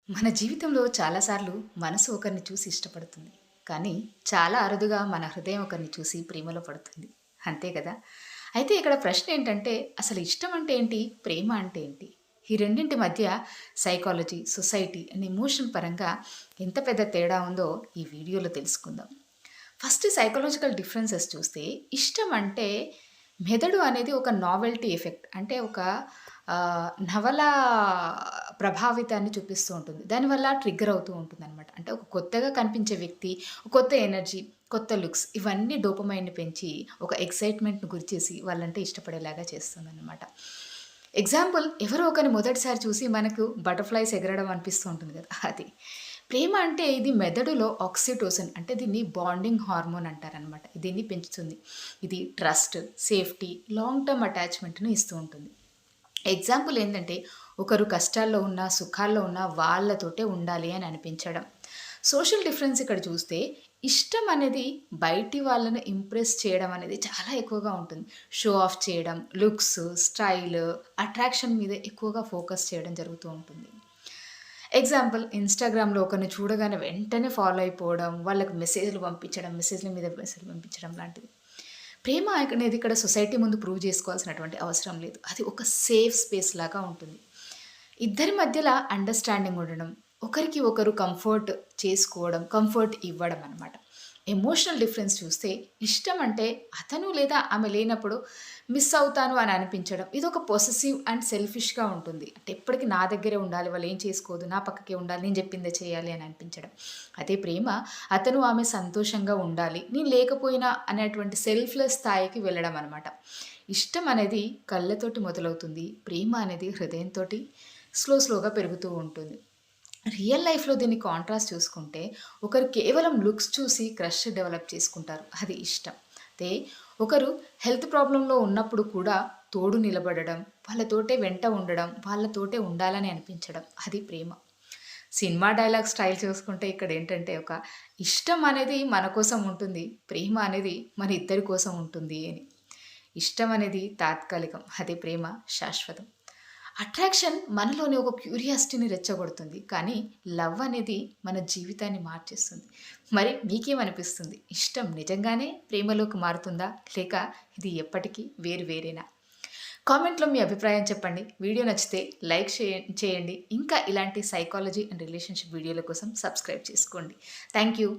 మన జీవితంలో చాలాసార్లు మనసు ఒకరిని చూసి ఇష్టపడుతుంది. కానీ చాలా అరుదుగా మన హృదయం ఒకరిని చూసి ప్రేమలో పడుతుంది. అంతే కదా! అయితే ఇక్కడ ప్రశ్న ఏంటంటే అసలు ఇష్టం అంటే ఏంటి? ప్రేమ అంటే ఏంటి? ఈ రెండింటి మధ్య సైకాలజీ, సొసైటీ అండ్ ఎమోషన్ పరంగా ఎంత పెద్ద తేడా ఉందో ఈ వీడియోలో తెలుసుకుందాం. ఫస్ట్ సైకలాజికల్ డిఫరెన్సెస్ చూస్తే ఇష్టం అంటే మెదడు అనేది ఒక నావెల్టీ ఎఫెక్ట్ అంటే ఒక నవల ప్రభావితాన్ని చూపిస్తూ ఉంటుంది. దానివల్ల ట్రిగ్గర్ అవుతూ ఉంటుందనమాట. అంటే ఒక కొత్తగా కనిపించే వ్యక్తి, కొత్త ఎనర్జీ, కొత్త లుక్స్ ఇవన్నీ డోపమైన్‌ని పెంచి ఒక ఎక్సైట్‌మెంట్‌ని గురిచేసి వాళ్ళంటే ఇష్టపడేలాగా చేస్తుందనమాట. ఎగ్జాంపుల్ ఎవరో ఒకరిని మొదటిసారి చూసి మనకు బటర్‌ఫ్లైస్ ఎగరడం అనిపిస్తూ ఉంటుంది కదా! అది. ప్రేమ అంటే ఇది మెదడులో ఆక్సిటోసిన్ అంటే దీన్ని బాండింగ్ హార్మోన్ అంటారనమాట. దీన్ని పెంచుతుంది. ఇది ట్రస్ట్, సేఫ్టీ, లాంగ్ టర్మ్ అటాచ్‌మెంట్‌ని ఇస్తూ ఉంటుంది. ఎగ్జాంపుల్ ఏంటంటే ఒకరు కష్టాల్లో ఉన్నా, సుఖాల్లో ఉన్నా వాళ్ళతోటే ఉండాలి అని అనిపించడం. సోషల్ డిఫరెన్స్ ఇక్కడ చూస్తే ఇష్టం అనేది బయటి వాళ్ళని ఇంప్రెస్ చేయడం అనేది చాలా ఎక్కువగా ఉంటుంది. షో ఆఫ్ చేయడం, లుక్స్, స్టైల్, అట్రాక్షన్ మీద ఎక్కువగా ఫోకస్ చేయడం జరుగుతూ ఉంటుంది. ఎగ్జాంపుల్ ఇన్‌స్టాగ్రామ్‌లో ఒకరిని చూడగానే వెంటనే ఫాలో అయిపోవడం, వాళ్ళకి మెసేజ్‌లు పంపించడం, మెసేజ్‌ల మీద మెసేజ్‌లు పంపించడం లాంటివి. ప్రేమ అనేది ఇక్కడ సొసైటీ ముందు ప్రూవ్ చేసుకోవాల్సినటువంటి అవసరం లేదు. అది ఒక సేఫ్ స్పేస్ లాగా ఉంటుంది. ఇద్దరి మధ్యల అండర్‌స్టాండింగ్ ఉండడం, ఒకరికి ఒకరు కంఫర్ట్ చేసుకోవడం, కంఫర్ట్ ఇవ్వడం అనమాట. ఎమోషనల్ డిఫరెన్స్ చూస్తే ఇష్టం అంటే అతను లేదా ఆమె లేనప్పుడు మిస్ అవుతాను అని అనిపించడం. ఇదొక పొసెసివ్ అండ్ సెల్ఫిష్‌గా ఉంటుంది. అంటే ఎప్పటికి నా దగ్గరే ఉండాలి, వాళ్ళు ఏం చేసుకోదు, నా పక్కకే ఉండాలి, నేను చెప్పిందే చేయాలి అని అనిపించడం. అదే ప్రేమ అతను ఆమె సంతోషంగా ఉండాలి, నేను లేకపోయినా అనేటువంటి సెల్ఫ్‌లెస్ స్థాయికి వెళ్ళడం అనమాట. ఇష్టం అనేది కళ్ళతోటి మొదలవుతుంది. ప్రేమ అనేది హృదయంతోటి స్లోగా పెరుగుతూ ఉంటుంది. రియల్ లైఫ్‌లో దీన్ని కాంట్రాస్ట్ చూసుకుంటే, ఒకరు కేవలం లుక్స్ చూసి క్రష్ డెవలప్ చేసుకుంటారు. అది ఇష్టం. అదే ఒకరు హెల్త్ ప్రాబ్లమ్‌లో ఉన్నప్పుడు కూడా తోడు నిలబడడం, వాళ్ళతోటే వెంట ఉండడం, వాళ్ళతోటే ఉండాలని అనిపించడం అది ప్రేమ. సినిమా డైలాగ్ స్టైల్ చూసుకుంటే ఇక్కడేంటంటే, ఒక ఇష్టం అనేది మన కోసం ఉంటుంది. ప్రేమ అనేది మన ఇద్దరి కోసం ఉంటుంది అని. ఇష్టం అనేది తాత్కాలికం. అదే ప్రేమ శాశ్వతం. అట్రాక్షన్ మనలోని ఒక క్యూరియాసిటీని రెచ్చగొడుతుంది. కానీ లవ్ అనేది మన జీవితాన్ని మార్చేస్తుంది. మరి మీకేమనిపిస్తుంది? ఇష్టం నిజంగానే ప్రేమలోకి మారుతుందా? లేక ఇది ఎప్పటికీ వేరు వేరేనా? కామెంట్‌లో మీ అభిప్రాయం చెప్పండి. వీడియో నచ్చితే లైక్ చేయండి. ఇంకా ఇలాంటి సైకాలజీ అండ్ రిలేషన్‌షిప్ వీడియోల కోసం సబ్స్క్రైబ్ చేసుకోండి. Thank you.